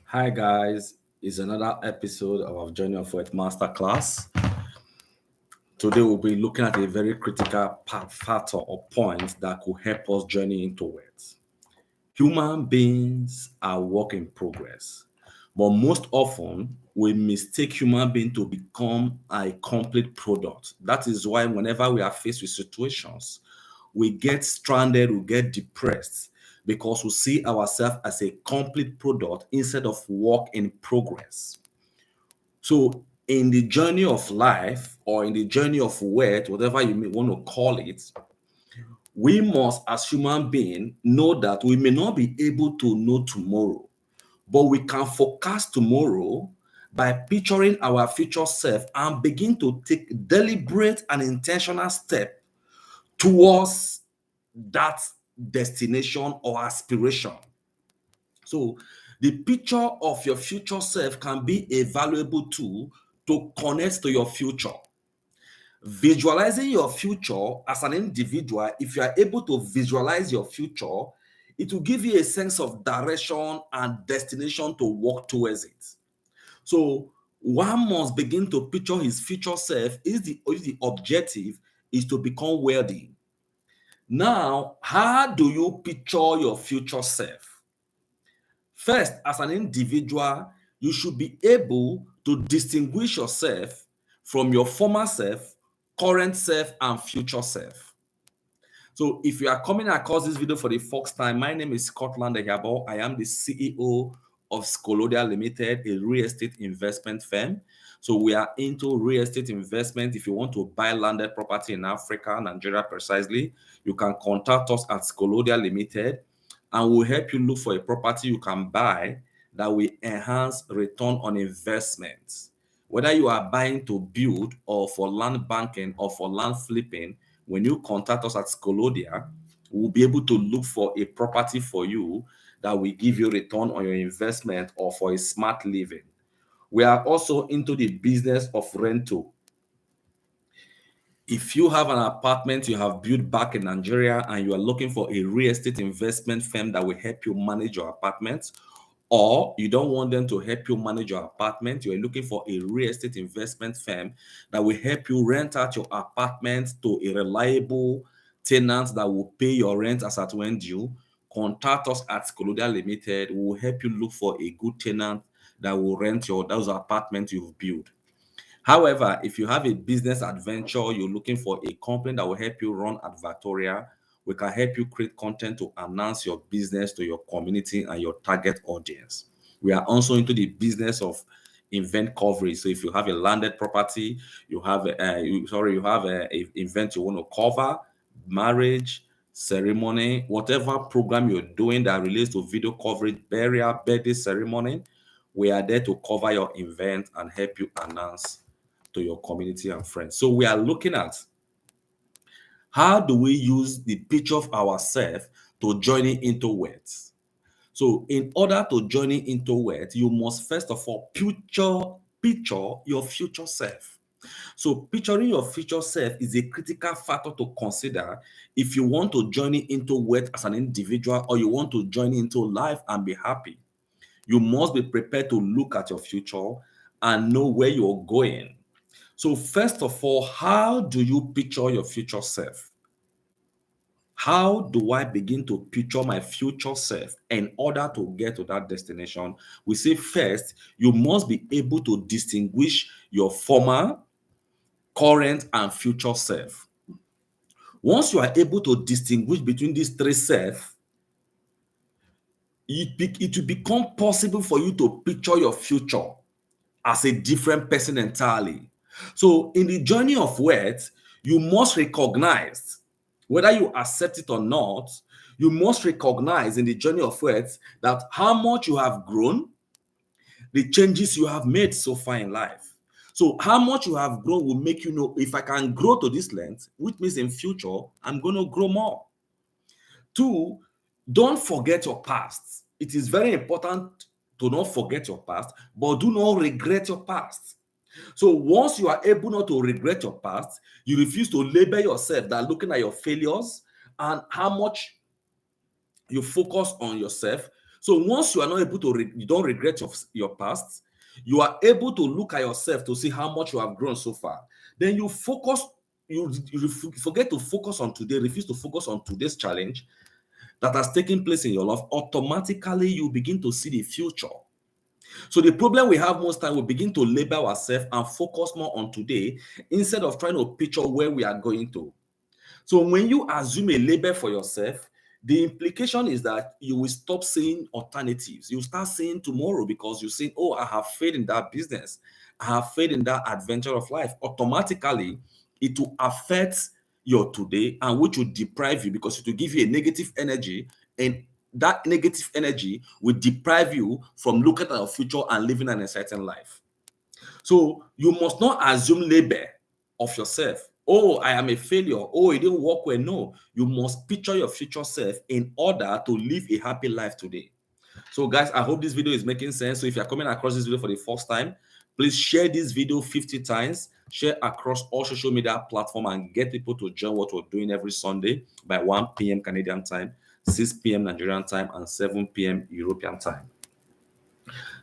Hi guys, it's another episode of our Journey of Wealth Masterclass. Today we'll be looking at a very critical factor or point that could help us journey into wealth. Human beings are work in progress, but most often we mistake human being to become a complete product. That is why whenever we are faced with situations, we get stranded, we get depressed because we see ourselves as a complete product instead of work in progress. So, in the journey of life or in the journey of wealth, whatever you may want to call it, we must, as human beings, know that we may not be able to know tomorrow, but we can forecast tomorrow by picturing our future self and begin to take deliberate and intentional step towards that destination or aspiration. So, the picture of your future self can be a valuable tool to connect to your future. Visualizing your future as an individual, if you are able to visualize your future, it will give you a sense of direction and destination to work towards it. So, one must begin to picture his future self. Is the objective is to become wealthy. Now, how do you picture your future self? First, as an individual, you should be able to distinguish yourself from your former self, current self, and future self. So, if you are coming across this video for the first time, my name is Scotland Ehabo. I am the CEO of Scolodia Limited, a real estate investment firm. So, we are into real estate investment. If you want to buy landed property in Africa, Nigeria precisely, you can contact us at Scolodia Limited and we'll help you look for a property you can buy that will enhance return on investment. Whether you are buying to build or for land banking or for land flipping, when you contact us at Scolodia, we'll be able to look for a property for you that will give you return on your investment or for a smart living. We are also into the business of rental. If you have an apartment you have built back in Nigeria and you are looking for a real estate investment firm that will help you manage your apartment, or you don't want them to help you manage your apartment, you're looking for a real estate investment firm that will help you rent out your apartment to a reliable tenant that will pay your rent as at when due, contact us at Scolodia Limited. We will help you look for a good tenant that will rent those apartments you've built. However, if you have a business adventure, you're looking for a company that will help you run advertorial, we can help you create content to announce your business to your community and your target audience. We are also into the business of event coverage. So if you have a landed property, you have you have a event you want to cover, marriage, ceremony, whatever program you're doing that relates to video coverage, burial, birthday ceremony, we are there to cover your event and help you announce to your community and friends. So we are looking at how do we use the picture of ourselves to journey into wealth. So in order to journey into wealth, you must first of all picture your future self. So picturing your future self is a critical factor to consider if you want to journey into wealth as an individual or you want to journey into life and be happy. You must be prepared to look at your future and know where you're going. So first of all, how do you picture your future self? How do I begin to picture my future self in order to get to that destination? We say first, you must be able to distinguish your former, current, and future self. Once you are able to distinguish between these three selves, it will become possible for you to picture your future as a different person entirely. So, in the journey of wealth, you must recognize, whether you accept it or not, you must recognize in the journey of wealth that how much you have grown, the changes you have made so far in life. So, how much you have grown will make you know if I can grow to this length, which means in future, I'm going to grow more. Two, don't forget your past. It is very important to not forget your past, but do not regret your past. So once you are able not to regret your past, you refuse to label yourself that looking at your failures and how much you focus on yourself. So once you are not able to, you don't regret your past, you are able to look at yourself to see how much you have grown so far. Then you focus, you forget to focus on today, refuse to focus on today's challenge that has taken place in your life. Automatically, you begin to see the future. So the problem we have most time, we begin to label ourselves and focus more on today instead of trying to picture where we are going to. So when you assume a label for yourself, the implication is that you will stop seeing alternatives. You start seeing tomorrow because you say, oh, I have faith in that business. I have faith in that adventure of life. Automatically, it will affect your today, and which will deprive you because it will give you a negative energy, and that negative energy will deprive you from looking at your future and living an exciting life. So you must not assume label of yourself. Oh, I am a failure. Oh, it didn't work well. No, you must picture your future self in order to live a happy life today. So guys, I hope this video is making sense. So if you're coming across this video for the first time, please share this video 50 times, share across all social media platforms, and get people to join what we're doing every Sunday by 1 p.m. Canadian time, 6 p.m. Nigerian time, and 7 p.m. European time.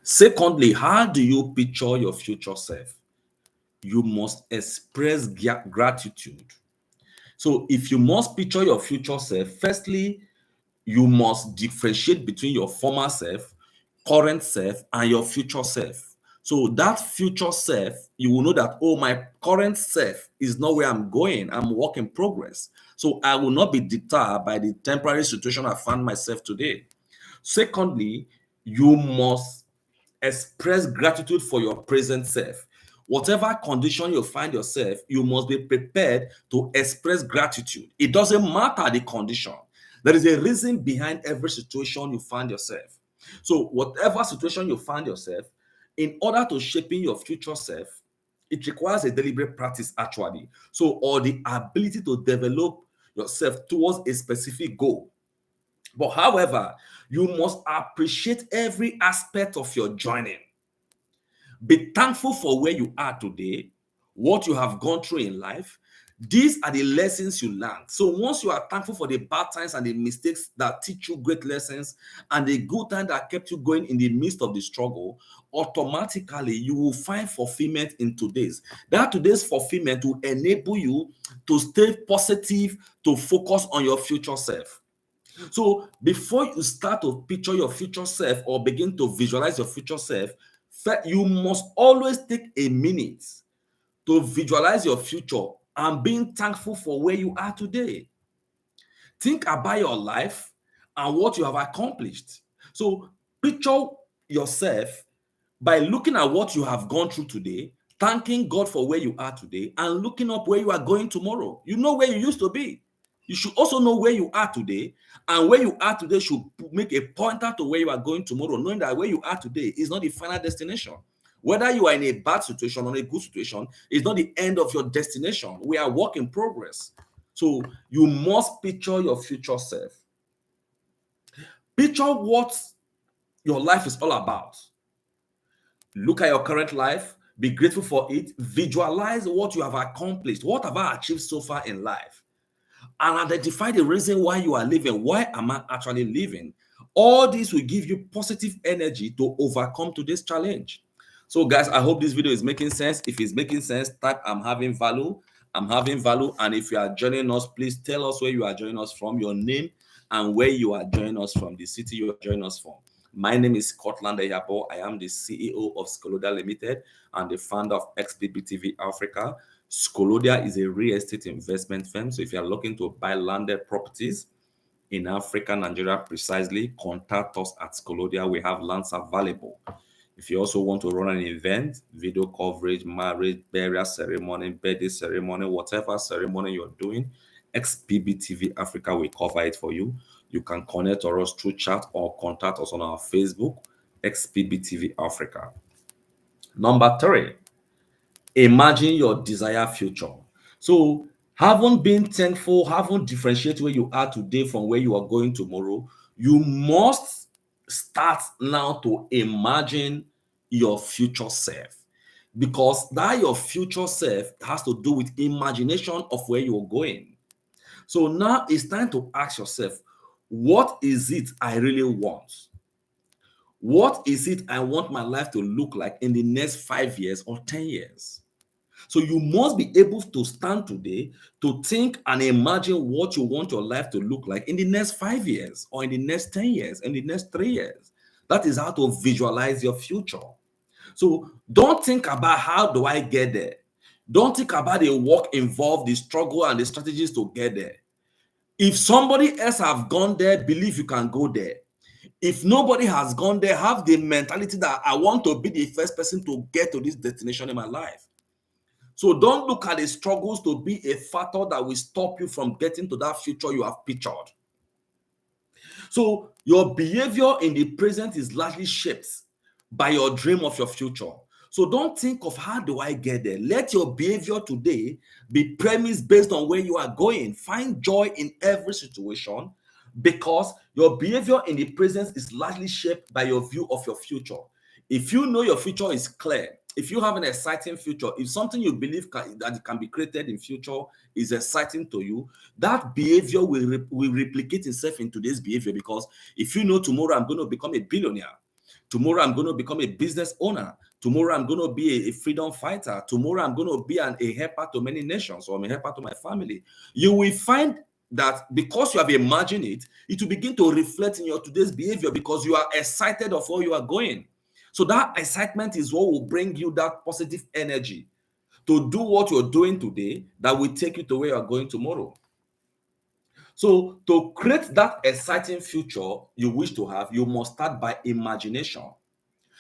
Secondly, how do you picture your future self? You must express gratitude. So if you must picture your future self, firstly, you must differentiate between your former self, current self, and your future self. So that future self, you will know that, oh, my current self is not where I'm going. I'm work in progress. So I will not be deterred by the temporary situation I find myself today. Secondly, you must express gratitude for your present self. Whatever condition you find yourself, you must be prepared to express gratitude. It doesn't matter the condition. There is a reason behind every situation you find yourself. So, whatever situation you find yourself, in order to shaping your future self, it requires a deliberate practice actually. So, or the ability to develop yourself towards a specific goal. But however, you must appreciate every aspect of your journey. Be thankful for where you are today, what you have gone through in life. These are the lessons you learned. So once you are thankful for the bad times and the mistakes that teach you great lessons, and the good time that kept you going in the midst of the struggle, automatically you will find fulfillment in today's. That today's fulfillment will enable you to stay positive, to focus on your future self. So before you start to picture your future self or begin to visualize your future self, you must always take a minute to visualize your future and being thankful for where you are today. Think about your life and what you have accomplished. So picture yourself by looking at what you have gone through today, thanking God for where you are today, and looking up where you are going tomorrow. You know where you used to be. You should also know where you are today, and where you are today should make a pointer to where you are going tomorrow, knowing that where you are today is not the final destination. Whether you are in a bad situation or a good situation is not the end of your destination. We are work in progress. So you must picture your future self. Picture what your life is all about. Look at your current life, be grateful for it, visualize what you have accomplished. What have I achieved so far in life? And identify the reason why you are living. Why am I actually living? All this will give you positive energy to overcome today's challenge. So, guys, I hope this video is making sense. If it's making sense, type I'm having value. I'm having value. And if you are joining us, please tell us where you are joining us from, your name, and where you are joining us from, the city you are joining us from. My name is Scotland Eyabo. I am the CEO of Scolodia Limited and the founder of XBBTV Africa. Scolodia is a real estate investment firm. So if you are looking to buy landed properties in Africa, Nigeria precisely, contact us at Scolodia. We have lands available. If you also want to run an event, video coverage, marriage, burial ceremony, birthday ceremony, whatever ceremony you're doing, XBBTV Africa will cover it for you. You can connect to us through chat or contact us on our Facebook, XBBTV Africa. Number 3, imagine your desired future. So, having been thankful, having differentiated where you are today from where you are going tomorrow, you must start now to imagine your future self, because that your future self has to do with imagination of where you're going. So now it's time to ask yourself, what is it I really want? What is it I want my life to look like in the next 5 years or 10 years? So you must be able to stand today to think and imagine what you want your life to look like in the next 5 years or in the next 10 years, in the next 3 years. That is how to visualize your future. So don't think about how do I get there. Don't think about the work involved, the struggle and the strategies to get there. If somebody else have gone there, believe you can go there. If nobody has gone there, have the mentality that I want to be the first person to get to this destination in my life. So don't look at the struggles to be a factor that will stop you from getting to that future you have pictured. So your behavior in the present is largely shaped by your dream of your future. So don't think of how do I get there. Let your behavior today be premised based on where you are going. Find joy in every situation because your behavior in the present is largely shaped by your view of your future. If you know your future is clear, if you have an exciting future, if something you believe that it can be created in future is exciting to you, that behavior will replicate itself in today's behavior. Because if you know tomorrow I'm going to become a billionaire, tomorrow I'm going to become a business owner, tomorrow I'm going to be a freedom fighter, tomorrow I'm going to be a helper to many nations, or I'm a helper to my family, you will find that because you have imagined it, it will begin to reflect in your today's behavior because you are excited of where you are going. So that excitement is what will bring you that positive energy to do what you're doing today that will take you to where you're going tomorrow. So to create that exciting future you wish to have, you must start by imagination.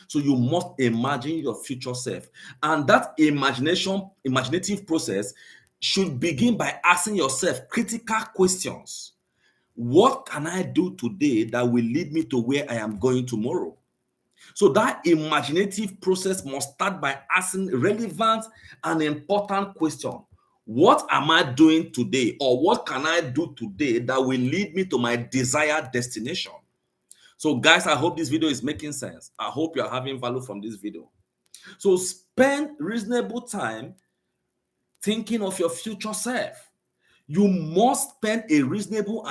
So you must imagine your future self. And that imaginative process should begin by asking yourself critical questions. What can I do today that will lead me to where I am going tomorrow? So that imaginative process must start by asking relevant and important questions. What am I doing today, or what can I do today that will lead me to my desired destination? So guys, I hope this video is making sense. I hope you are having value from this video. So spend reasonable time thinking of your future self. You must spend a reasonable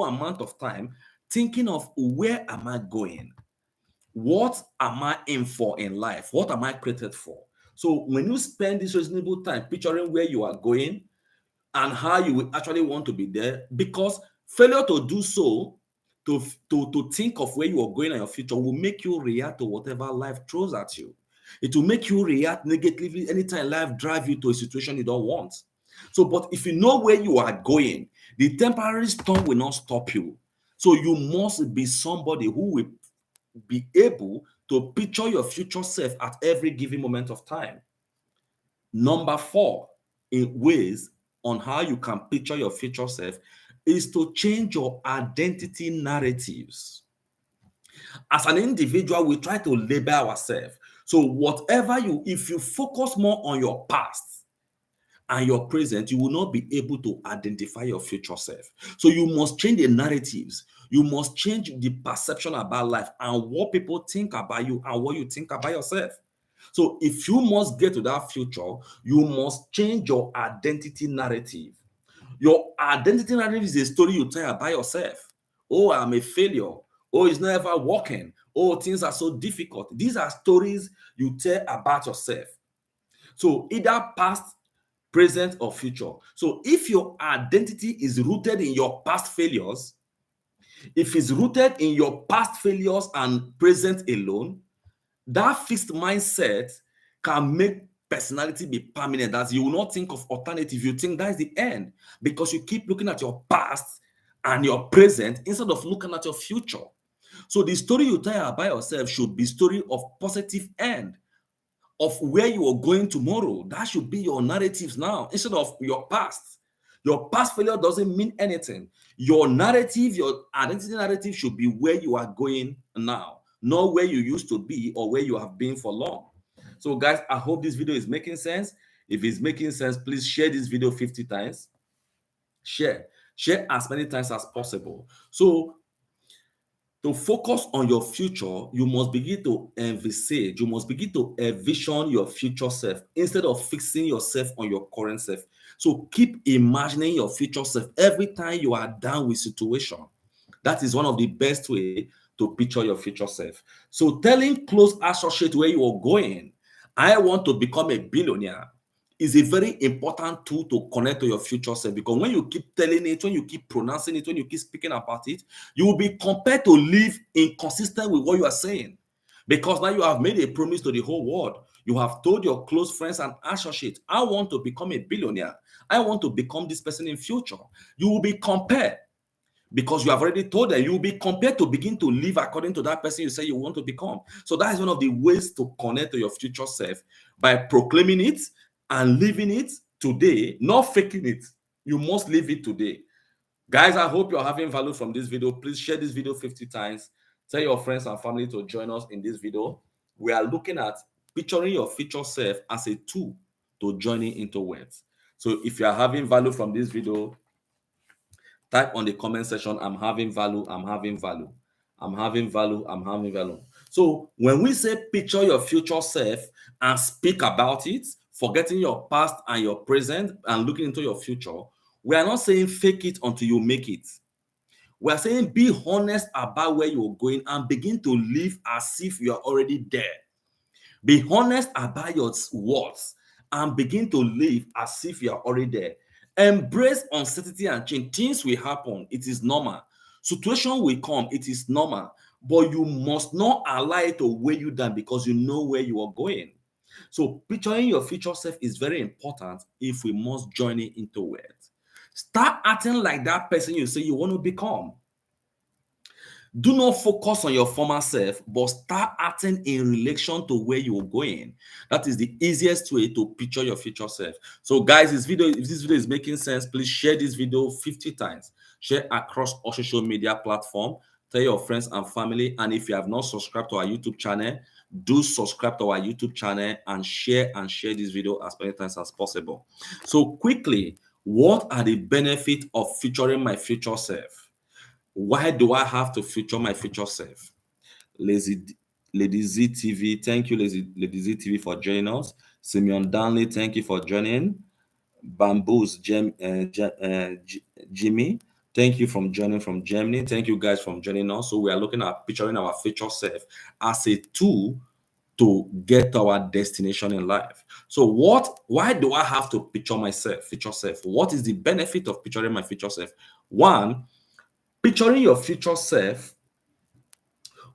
amount of time thinking of where am I going? What am I in for in life? What am I created for? So when you spend this reasonable time picturing where you are going and how you will actually want to be there, because failure to do so, to think of where you are going in your future, will make you react to whatever life throws at you. It will make you react negatively anytime life drives you to a situation you don't want. So, but if you know where you are going, the temporary storm will not stop you. So you must be somebody who will be able to picture your future self at every given moment of time. Number 4, in ways on how you can picture your future self, is to change your identity narratives. As an individual, we try to label ourselves. So whatever if you focus more on your past and your present, you will not be able to identify your future self. So you must change the narratives. You must change the perception about life and what people think about you and what you think about yourself. So if you must get to that future, you must change your identity narrative. Your identity narrative is a story you tell about yourself. Oh, I'm a failure. Oh, it's not ever working. Oh, things are so difficult. These are stories you tell about yourself. So either past, present, or future. So if your identity is rooted in your past failures, if it's rooted in your past failures and present alone, that fixed mindset can make personality be permanent, as you will not think of alternative. You think that is the end because you keep looking at your past and your present instead of looking at your future. So the story you tell about yourself should be story of positive end, of where you are going tomorrow. That should be your narratives now instead of your past. Your past failure doesn't mean anything. Your narrative, your identity narrative should be where you are going now, not where you used to be or where you have been for long. So guys, I hope this video is making sense. If it's making sense, please share this video 50 times. Share as many times as possible. So to focus on your future, you must begin to envisage, you must begin to envision your future self instead of fixing yourself on your current self. So keep imagining your future self every time you are down with situation. That is one of the best way to picture your future self. So telling close associate where you are going, I want to become a billionaire, is a very important tool to connect to your future self, because when you keep telling it, when you keep pronouncing it, when you keep speaking about it, you will be compelled to live inconsistent with what you are saying, because now you have made a promise to the whole world. You have told your close friends and associates, I want to become a billionaire, I want to become this person in future. You will be compelled, because you have already told them, you will be compelled to begin to live according to that person you say you want to become. So that is one of the ways to connect to your future self, by proclaiming it and living it today, not faking it. You must live it today. Guys, I hope you're having value from this video. Please share this video 50 times. Tell your friends and family to join us in this video. We are looking at picturing your future self as a tool to journey into wealth. So if you are having value from this video, type on the comment section, I'm having value, I'm having value, I'm having value, I'm having value. So when we say picture your future self and speak about it, forgetting your past and your present and looking into your future, we are not saying fake it until you make it. We are saying be honest about where you're going and begin to live as if you are already there. Be honest about your words and begin to live as if you are already there. Embrace uncertainty and change. Things will happen. It is normal. Situation will come. It is normal. But you must not allow it to weigh you down, because you know where you are going. So picturing your future self is very important if we must journey into wealth. Start acting like that person you say you want to become. Do not focus on your former self, but start acting in relation to where you're going. That is the easiest way to picture your future self. So, guys, if this video is making sense, please share this video 50 times. Share across all social media platforms. Tell your friends and family. And if you have not subscribed to our YouTube channel, do subscribe to our YouTube channel and share this video as many times as possible. So, quickly, what are the benefits of featuring my future self? Why do I have to feature my future self? Lady Z TV, thank you, Lady Z TV, for joining us. Simeon Danley, thank you for joining. Bamboos, Jimmy, thank you from joining from Germany. Thank you guys from joining us. So we are looking at picturing our future self as a tool to get to our destination in life. So why do I have to picture myself, future self? What is the benefit of picturing my future self? One, picturing your future self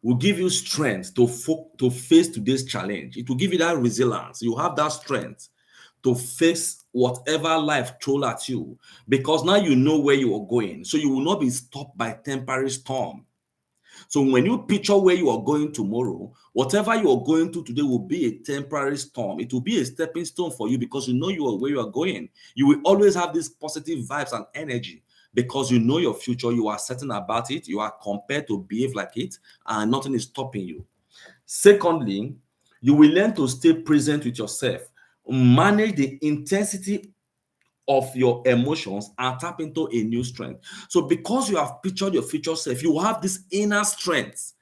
will give you strength to face today's challenge. It will give you that resilience. You have that strength to face whatever life throws at you, because now you know where you are going. So you will not be stopped by temporary storm. So when you picture where you are going tomorrow, whatever you are going to today will be a temporary storm. It will be a stepping stone for you, because you know you are where you are going. You will always have this positive vibes and energy, because you know your future, you are certain about it, you are compelled to behave like it, and nothing is stopping you. Secondly, you will learn to stay present with yourself, manage the intensity of your emotions, and tap into a new strength. So because you have pictured your future self, you will have this inner strength.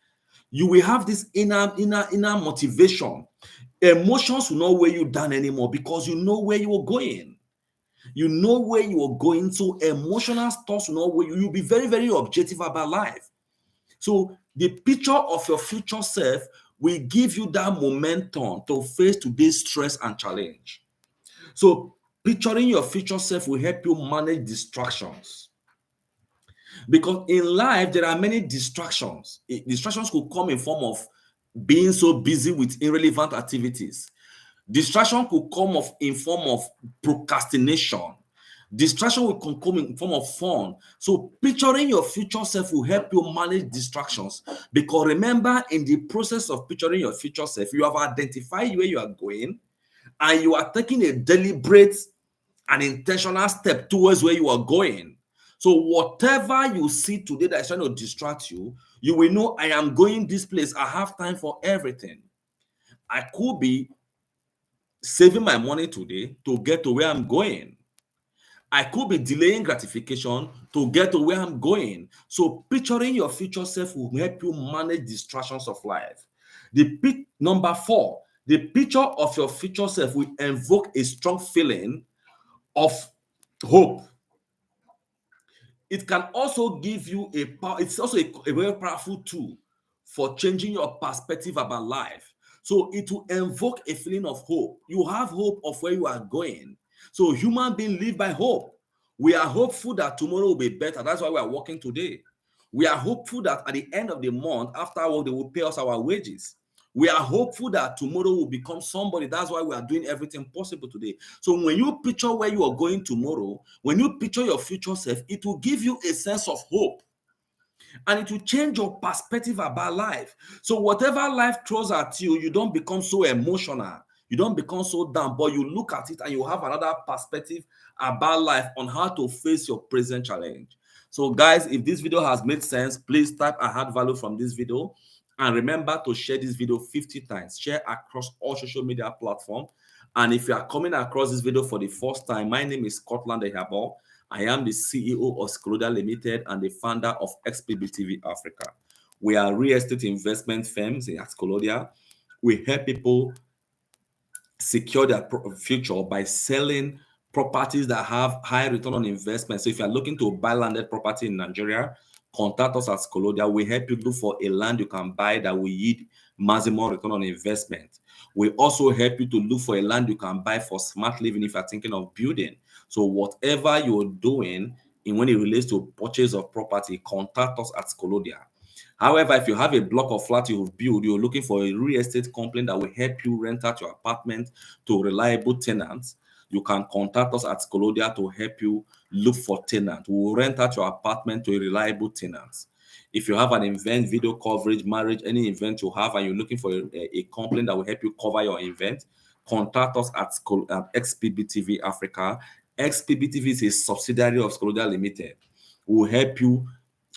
You will have this inner motivation. Emotions will not weigh you down anymore, because you know where you are going. You know where you are going. So emotional stuff will not weigh you. You'll be very, very objective about life. So the picture of your future self will give you that momentum to face today's stress and challenge. So picturing your future self will help you manage distractions. Because in life, there are many distractions. Distractions could come in form of being so busy with irrelevant activities. Distraction could come in form of procrastination. Distraction will come in form of fun. So picturing your future self will help you manage distractions. Because remember, in the process of picturing your future self, you have identified where you are going, and you are taking a deliberate and intentional step towards where you are going. So whatever you see today that is trying to distract you, you will know, I am going this place. I have time for everything. I could be saving my money today to get to where I'm going. I could be delaying gratification to get to where I'm going. So picturing your future self will help you manage distractions of life. Number 4, the picture of your future self will invoke a strong feeling of hope. It can also give you it's also a very powerful tool for changing your perspective about life. So it will invoke a feeling of hope. You have hope of where you are going. So human beings live by hope. We are hopeful that tomorrow will be better. That's why we are working today. We are hopeful that at the end of the month, after work, they will pay us our wages. We are hopeful that tomorrow will become somebody. That's why we are doing everything possible today. So when you picture where you are going tomorrow, when you picture your future self, it will give you a sense of hope and it will change your perspective about life. So whatever life throws at you, you don't become so emotional. You don't become so down, but you look at it and you have another perspective about life on how to face your present challenge. So guys, if this video has made sense, please type I had value from this video. And remember to share this video 50 times. Share across all social media platforms. And if you are coming across this video for the first time, my name is Scotland Ehabo. I am the CEO of Scolodia Limited and the founder of XPBTV Africa. We are real estate investment firms in Scolodia. We help people secure their future by selling properties that have high return on investment. So if you're looking to buy landed property in Nigeria, contact us at Scolodia. We help you look for a land you can buy that will yield maximum return on investment. We also help you to look for a land you can buy for smart living if you're thinking of building. So whatever you're doing when it relates to purchase of property, contact us at Scolodia. However, if you have a block of flat you've built, you're looking for a real estate company that will help you rent out your apartment to reliable tenants, you can contact us at Scolodia to help you look for tenants. We will rent out your apartment to a reliable tenants. If you have an event, video coverage, marriage, any event you have, and you're looking for a company that will help you cover your event, contact us at XPBTV Africa. XPBTV is a subsidiary of Scolodia Limited. We will help you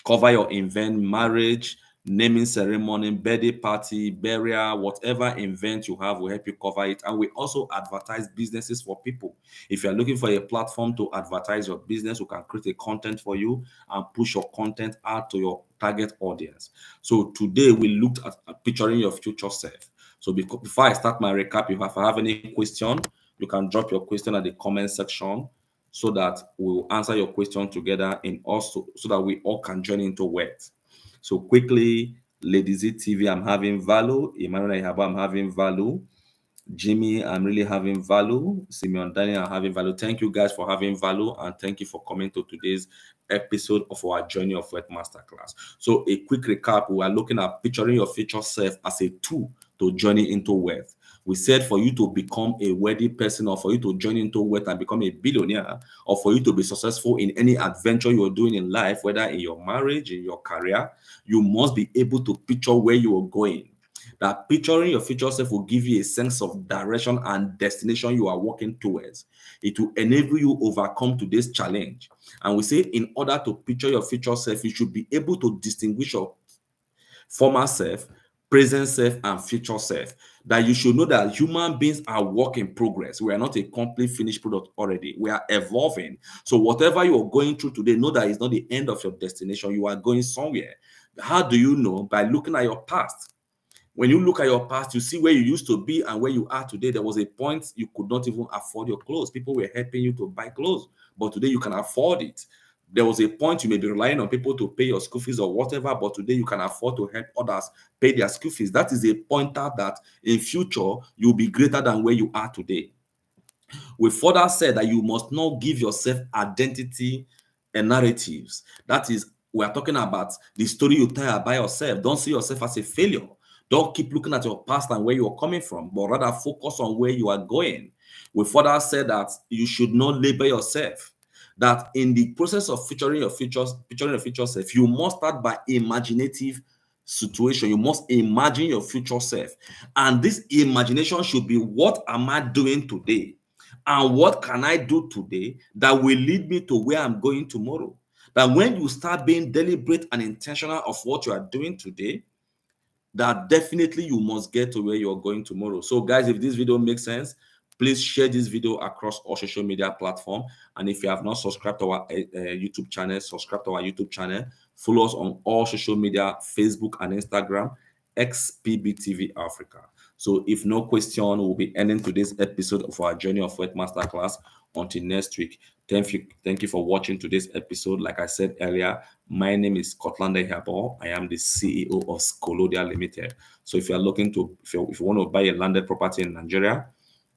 cover your event, marriage, naming ceremony, birthday party, burial, whatever event you have, will help you cover it. And we also advertise businesses for people. If you're looking for a platform to advertise your business, we can create a content for you and push your content out to your target audience. So today we looked at picturing your future self. So before I start my recap, if I have any question, you can drop your question at the comment section so that we'll answer your question together and also so that we all can join into words. So quickly, Lady Z TV, I'm having value. Emmanuel Ihaba, I'm having value. Jimmy, I'm really having value. Simeon Daniel, I'm having value. Thank you guys for having value and thank you for coming to today's episode of our Journey of Wealth Masterclass. So a quick recap, we are looking at picturing your future self as a tool to journey into wealth. We said for you to become a wealthy person or for you to journey into wealth and become a billionaire or for you to be successful in any adventure you're doing in life, whether in your marriage, in your career, you must be able to picture where you are going. That picturing your future self will give you a sense of direction and destination you are working towards. It will enable you overcome today's challenge. And we say in order to picture your future self, you should be able to distinguish your former self, present self, and future self. That you should know that human beings are work in progress. We are not a complete finished product already. We are evolving. So whatever you are going through today, know that it's not the end of your destination. You are going somewhere. How do you know? By looking at your past. When you look at your past, you see where you used to be and where you are today. There was a point you could not even afford your clothes. People were helping you to buy clothes, but today you can afford it. There was a point you may be relying on people to pay your school fees or whatever, but today you can afford to help others pay their school fees. That is a pointer that in future you'll be greater than where you are today. We further said that you must not give yourself identity and narratives. That is, we are talking about the story you tell about yourself. Don't see yourself as a failure. Don't keep looking at your past and where you are coming from, but rather focus on where you are going. We further said that you should not label yourself. That in the process of picturing your future self, you must start by imaginative situation. You must imagine your future self. And this imagination should be, what am I doing today? And what can I do today that will lead me to where I'm going tomorrow? That when you start being deliberate and intentional of what you are doing today, that definitely you must get to where you're going tomorrow. So guys, if this video makes sense, please share this video across all social media platforms. And if you have not subscribed to our YouTube channel, subscribe to our YouTube channel. Follow us on all social media, Facebook and Instagram. XPBTV Africa. So if no question, we'll be ending today's episode of our Journey of Wealth Masterclass. Until next week. Thank you for watching today's episode. Like I said earlier, my name is Scotland Habo. I am the CEO of Scolodia Limited. So if you are looking to, if you want to buy a landed property in Nigeria,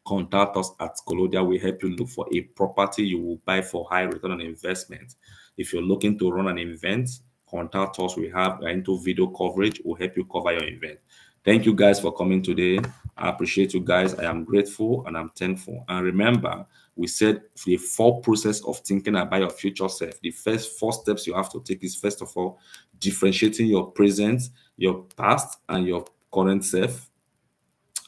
contact us at Scolodia. We help you look for a property you will buy for high return on investment. If you're looking to run an event, contact us. We have into video coverage. We'll help you cover your event. Thank you guys for coming today. I appreciate you guys. I am grateful and I'm thankful. And remember, we said the four process of thinking about your future self. The first four steps you have to take is, first of all, differentiating your present, your past, and your current self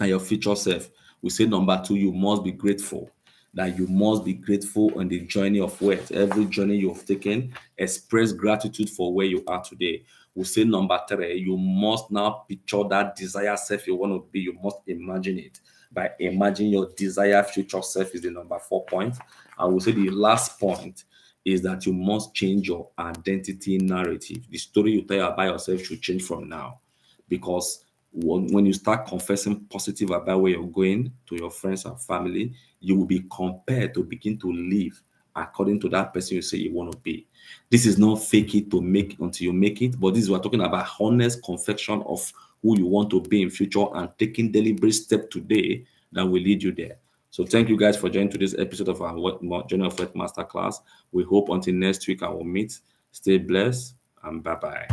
and your future self. We say number two, you must be grateful. That you must be grateful on the journey of wealth. Every journey you've taken, express gratitude for where you are today. We say number three, you must now picture that desired self you want to be. You must imagine it. By imagining your desired future self is the number 4 point. And we say the last point is that you must change your identity narrative. The story you tell about yourself should change from now, because when you start confessing positive about where you're going to your friends and family, you will be compelled to begin to live according to that person you say you want to be. This is not fake it to make until you make it, but this is we're talking about honest confession of who you want to be in future and taking deliberate step today that will lead you there. So thank you guys for joining today's episode of our Journey of Wealth Masterclass. We hope until next week I will meet. Stay blessed and bye-bye.